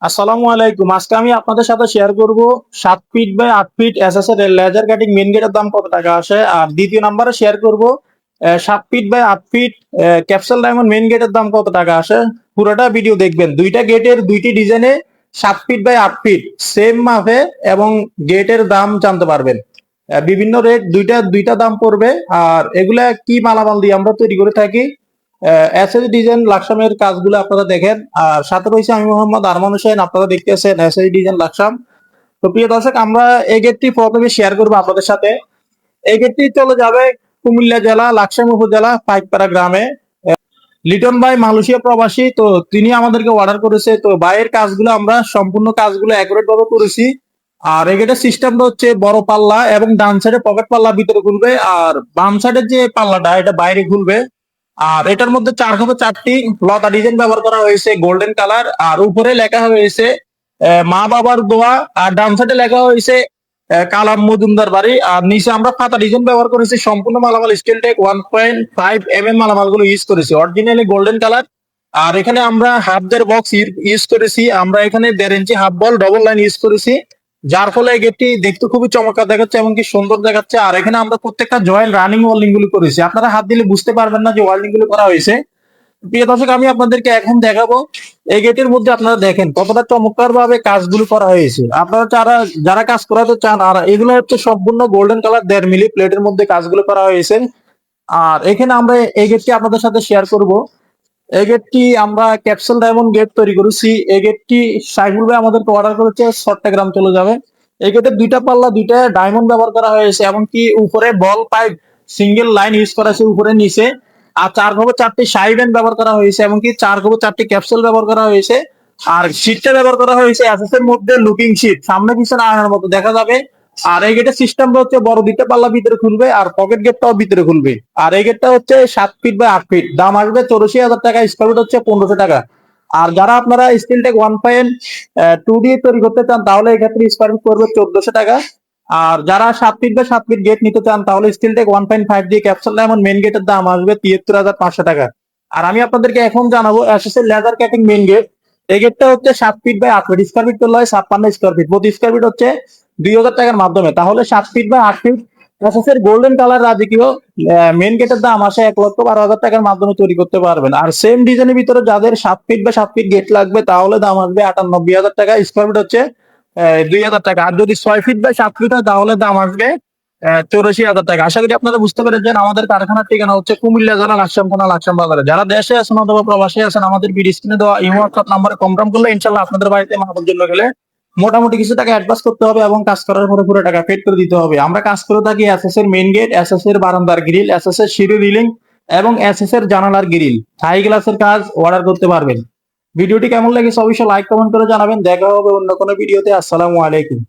আসসালামু আলাইকুম। আজকে আমি আপনাদের সাথে শেয়ার করব 7 ফিট বাই 8 ফিট এসএস এর লেজার কাটিং মেইন গেটের দাম কত টাকা আসে। আর দ্বিতীয় নম্বরে শেয়ার করব 7 feet by 8 feet capsule diamond main গেটের দাম কত টাকা আসে। পুরোটা ভিডিও দেখবেন। দুইটা গেটের দুইটি ডিজাইনে 7 ফিট বাই 8 ফিট সেম মাপে এবং গেটের দাম জানতে পারবেন। বিভিন্ন রেট দুইটা দুইটা দাম পড়বে। আর এগুলা কি মালামাল দিয়ে আমরা তৈরি করে থাকি। এসএস ডিজাইন লাকসামের কাজগুলো আপনারা দেখেন। আর সাথে রয়েছে আমি মোহাম্মদ আরমান হোসেন, আপনারা দেখতেছেন এসএস ডিজাইন লাকসাম। তো প্রিয় দর্শক, আমরা এই গেটটি প্রথমে শেয়ার করবো আপনাদের সাথে। এই গেটটি চলে যাবে কুমিল্লা জেলা লাকসাম উপজেলা পাইকপাড়া গ্রামে। লিটন ভাই মালয়েশিয়া প্রবাসী, তো তিনি আমাদেরকে অর্ডার করেছে। তো ভাইয়ের কাজগুলো আমরা সম্পূর্ণ কাজগুলো অ্যাকুরেট ভাবে করেছি। আর এই গেটের সিস্টেমটা হচ্ছে বড় পাল্লা এবং ডান সাইডে পকেট পাল্লা ভিতরে খুলবে, আর বাম সাইডের যে পাল্লাটা এটা বাইরে খুলবে। আর এটার মধ্যে 4x4টি লতা ডিজাইন ব্যবহার করা হয়েছে গোল্ডেন কালার। আর উপরে লেখা হয়েছে মা বাবার দোয়া। আর ডান সাইডে লেখা হয়েছে কালাম মজুমদার বাড়ি। আর নিচে আমরা পাতা ডিজাইন ব্যবহার করেছি। সম্পূর্ণ মালামাল স্টিল টেক 1.5 মালামাল গুলো ইউজ করেছি, অরিজিনালি গোল্ডেন কালার। আর এখানে আমরা হাফ দের বক্স ইউজ করেছি। আমরা এখানে 1.5 ইঞ্চি হাফ বল ডবল লাইন ইউজ করেছি, যার ফলে গেটটি দেখতে খুবই চমৎকার দেখাচ্ছে এবং কি সুন্দর দেখাচ্ছে। আর এখানে আমরা প্রত্যেকটা জয়েন্ট রানিং ওয়েল্ডিং গুলো করেছি, আপনারা হাত দিলে বুঝতে পারবেন না যে ওয়েল্ডিং গুলো করা হয়েছে। প্রিয় দর্শক, আমি আপনাদেরকে এখন দেখাবো এই গেটের মধ্যে আপনারা দেখেন কতটা চমৎকার ভাবে কাজগুলো করা হয়েছে। আপনারা যারা যারা কাজ করাতে চান, আর এগুলো হচ্ছে সম্পূর্ণ গোল্ডেন কালার 1.5 মিলি প্লেটের মধ্যে কাজগুলো করা হয়েছে। আর এখানে আমরা এই গেটটি আপনাদের সাথে শেয়ার করব। এই গেটটি আমরা ক্যাপসুল ডায়মন্ড গেট তৈরি করেছি। এই গেটটি সাইফুল ভাই আমাদেরকে অর্ডার করেছে, চট্টগ্রাম চলে যাবে। এই গেটের দুইটা পাল্লা দুইটা ডায়মন্ড ব্যবহার করা হয়েছে, এমনকি উপরে বল পাইপ সিঙ্গেল লাইন ইউজ করা হয়েছে উপরে নিচে। আর 4x4টি সাই ব্যান্ড ব্যবহার করা হয়েছে, এমনকি 4x4টি ক্যাপসুল ব্যবহার করা হয়েছে। আর শীটটা ব্যবহার করা হয়েছে এসএস এর মধ্যে লুকিং শীট, সামনে পিছনে আয়নার মতো দেখা যাবে। আর এই গেটের সিস্টেমটা হচ্ছে বড় দুইটা পাল্লা ভিতরে খুলবে আর পকেট গেটটাও ভিতরে খুলবে। আর এই গেটটা হচ্ছে 7 ফিট বাই 8 ফিট, দাম আসবে 84,000 টাকা, স্কোয়ার ফিট হচ্ছে 1500 টাকা। আর যারা আপনারা স্টিল টেক 1.2 দিয়ে তৈরি করতে চান তাহলে এই ক্ষেত্রে স্কোয়ার ফিট করবে 1400 টাকা। আর যারা 7 ফিট বাই 7 ফিট গেট নিতে চান তাহলে স্টিল টেক 1.5 দিয়ে ক্যাপসুল ডায়মন্ড মেন গেটের দাম আসবে 73,500 টাকা। আর আমি আপনাদেরকে এখন জানাবো এসএস এর লেজার কাটিং মেন গেট। এই গেটটা হচ্ছে 7 feet by 8 feet, square feet করলে হয় 56 স্কোয়ার ফিট, প্রতি স্কোয়ার ফিট হচ্ছে 2,000 টাকার মাধ্যমে। তাহলে 7 ফিট বাই 8 ফিট এসএসের গোল্ডেন কালার রাজকীয় মেন গেটের দাম আসে 1,12,000 টাকার মাধ্যমে তৈরি করতে পারবেন। আর সেম ডিজাইনের ভিতরে যাদের 7 ফিট বাই 7 ফিট গেট লাগবে তাহলে দাম আসবে 98,000 টাকা, স্কোয়ার ফিট হচ্ছে 2,000 টাকা। আর যদি 6 ফিট বাই 7 ফিট হয় তাহলে দাম আসবে 84,000 টাকা। আশা করি আপনারা বুঝতে পেরেছেন। আমাদের কারখানার ঠিকানা হচ্ছে কুমিল্লা জেলা লাকসাম থানা লাকসাম বাজারে। যারা দেশে আছেন অথবা প্রবাসে আছেন আমাদের ভিডিও স্ক্রিনে দেওয়া ইমো হোয়াটসঅ্যাপ নাম্বারে কনফার্ম করলে ইনশাল্লাহ আপনাদের বাড়িতে মালামাল জন্য গেলে মোটামুটি কিছু টাকা অ্যাডভান্স করতে হবে এবং কাজ করার পরে পুরো টাকা পেড করে দিতে হবে। আমরা কাজ করে থাকি এসএস এর মেইন গেট, এসএস এর বারান্দার গ্রিল, এসএস এর সিঁড়ি রিলিং এবং এসএস এর জানালার গ্রিল, হাই গ্লাসের কাজ অর্ডার করতে পারবেন। ভিডিওটি কেমন লেগেছে অবশ্যই লাইক কমেন্ট করে জানাবেন। দেখা হবে অন্য কোনো ভিডিওতে। আসসালামু আলাইকুম।